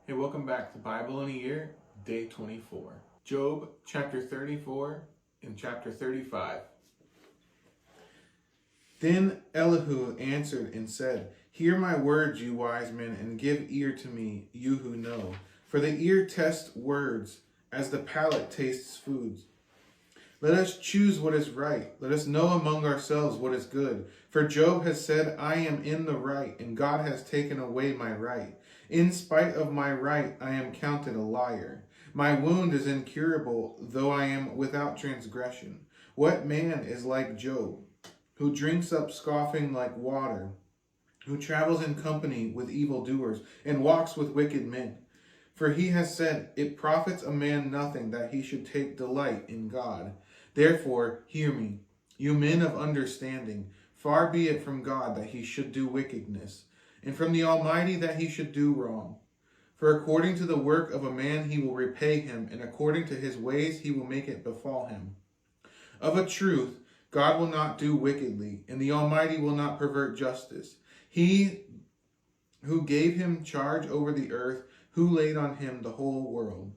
Hey, welcome back to Bible in a Year, day 24. Job chapter 34 and chapter 35. Then Elihu answered and said, "Hear my words, you wise men, and give ear to me, you who know. For the ear tests words, as the palate tastes foods. Let us choose what is right. Let us know among ourselves what is good. For Job has said, I am in the right, and God has taken away my right. In spite of my right, I am counted a liar. My wound is incurable, though I am without transgression. What man is like Job, who drinks up scoffing like water, who travels in company with evildoers, and walks with wicked men? For he has said, It profits a man nothing that he should take delight in God. Therefore, hear me, you men of understanding. Far be it from God that he should do wickedness, and from the Almighty that he should do wrong. For according to the work of a man he will repay him, and according to his ways he will make it befall him. Of a truth, God will not do wickedly, and the Almighty will not pervert justice. He who gave him charge over the earth, who laid on him the whole world.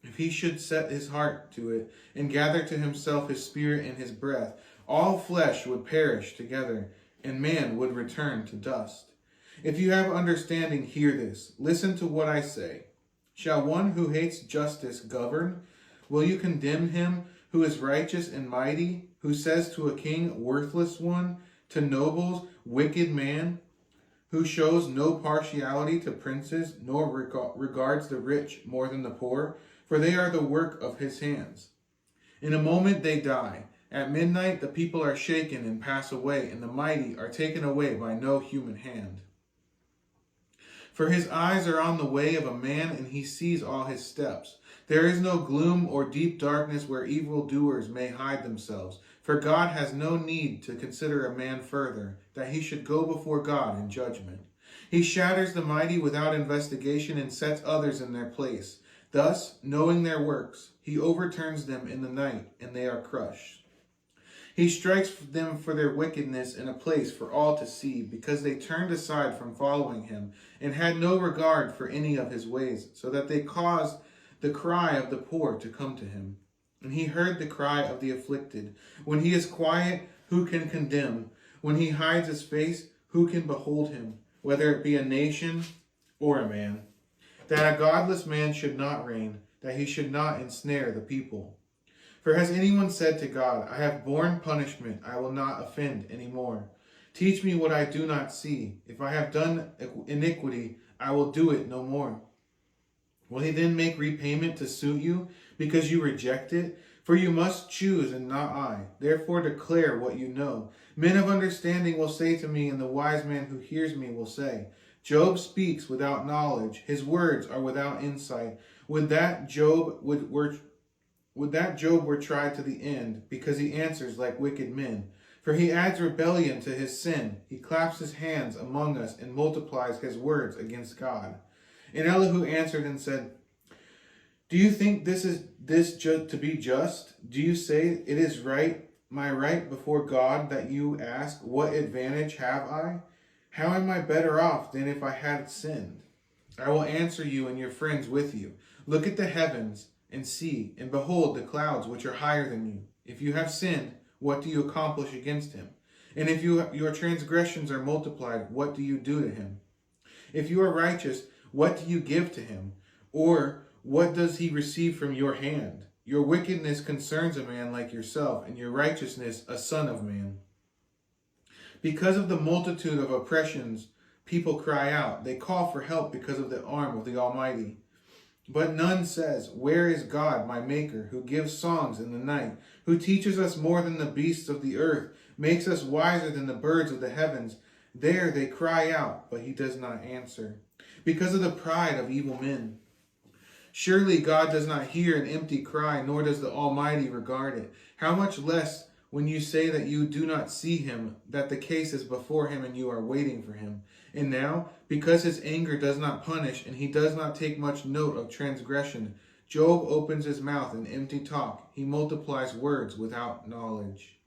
If he should set his heart to it, and gather to himself his spirit and his breath, all flesh would perish together, and man would return to dust. If you have understanding, hear this. Listen to what I say. Shall one who hates justice govern? Will you condemn him who is righteous and mighty, who says to a king, worthless one, to nobles, wicked man, who shows no partiality to princes, nor regards the rich more than the poor? For they are the work of his hands. In a moment they die. At midnight the people are shaken and pass away, and the mighty are taken away by no human hand. For his eyes are on the way of a man, and he sees all his steps. There is no gloom or deep darkness where evildoers may hide themselves. For God has no need to consider a man further, that he should go before God in judgment. He shatters the mighty without investigation and sets others in their place. Thus, knowing their works, he overturns them in the night, and they are crushed. He strikes them for their wickedness in a place for all to see, because they turned aside from following him, and had no regard for any of his ways, so that they caused the cry of the poor to come to him. And he heard the cry of the afflicted. When he is quiet, who can condemn? When he hides his face, who can behold him? Whether it be a nation or a man. That a godless man should not reign, that he should not ensnare the people. For has anyone said to God, I have borne punishment, I will not offend any more. Teach me what I do not see. If I have done iniquity, I will do it no more. Will he then make repayment to suit you, because you reject it? For you must choose and not I. Therefore declare what you know. Men of understanding will say to me, and the wise man who hears me will say, Job speaks without knowledge. His words are without insight. Would that Job were tried to the end, because he answers like wicked men. For he adds rebellion to his sin. He claps his hands among us and multiplies his words against God. And Elihu answered and said, Do you think this to be just? Do you say it is right, my right before God, that you ask, What advantage have I? How am I better off than if I had sinned? I will answer you and your friends with you. Look at the heavens and see, and behold the clouds which are higher than you. If you have sinned, what do you accomplish against him? And if your transgressions are multiplied, what do you do to him? If you are righteous, what do you give to him? Or what does he receive from your hand? Your wickedness concerns a man like yourself, and your righteousness a son of man. Because of the multitude of oppressions, people cry out. They call for help because of the arm of the Almighty. But none says, Where is God, my Maker, who gives songs in the night, who teaches us more than the beasts of the earth, makes us wiser than the birds of the heavens? There they cry out, but he does not answer, because of the pride of evil men. Surely God does not hear an empty cry, nor does the Almighty regard it. How much less when you say that you do not see him, that the case is before him and you are waiting for him. And now, because his anger does not punish and he does not take much note of transgression, Job opens his mouth in empty talk. He multiplies words without knowledge.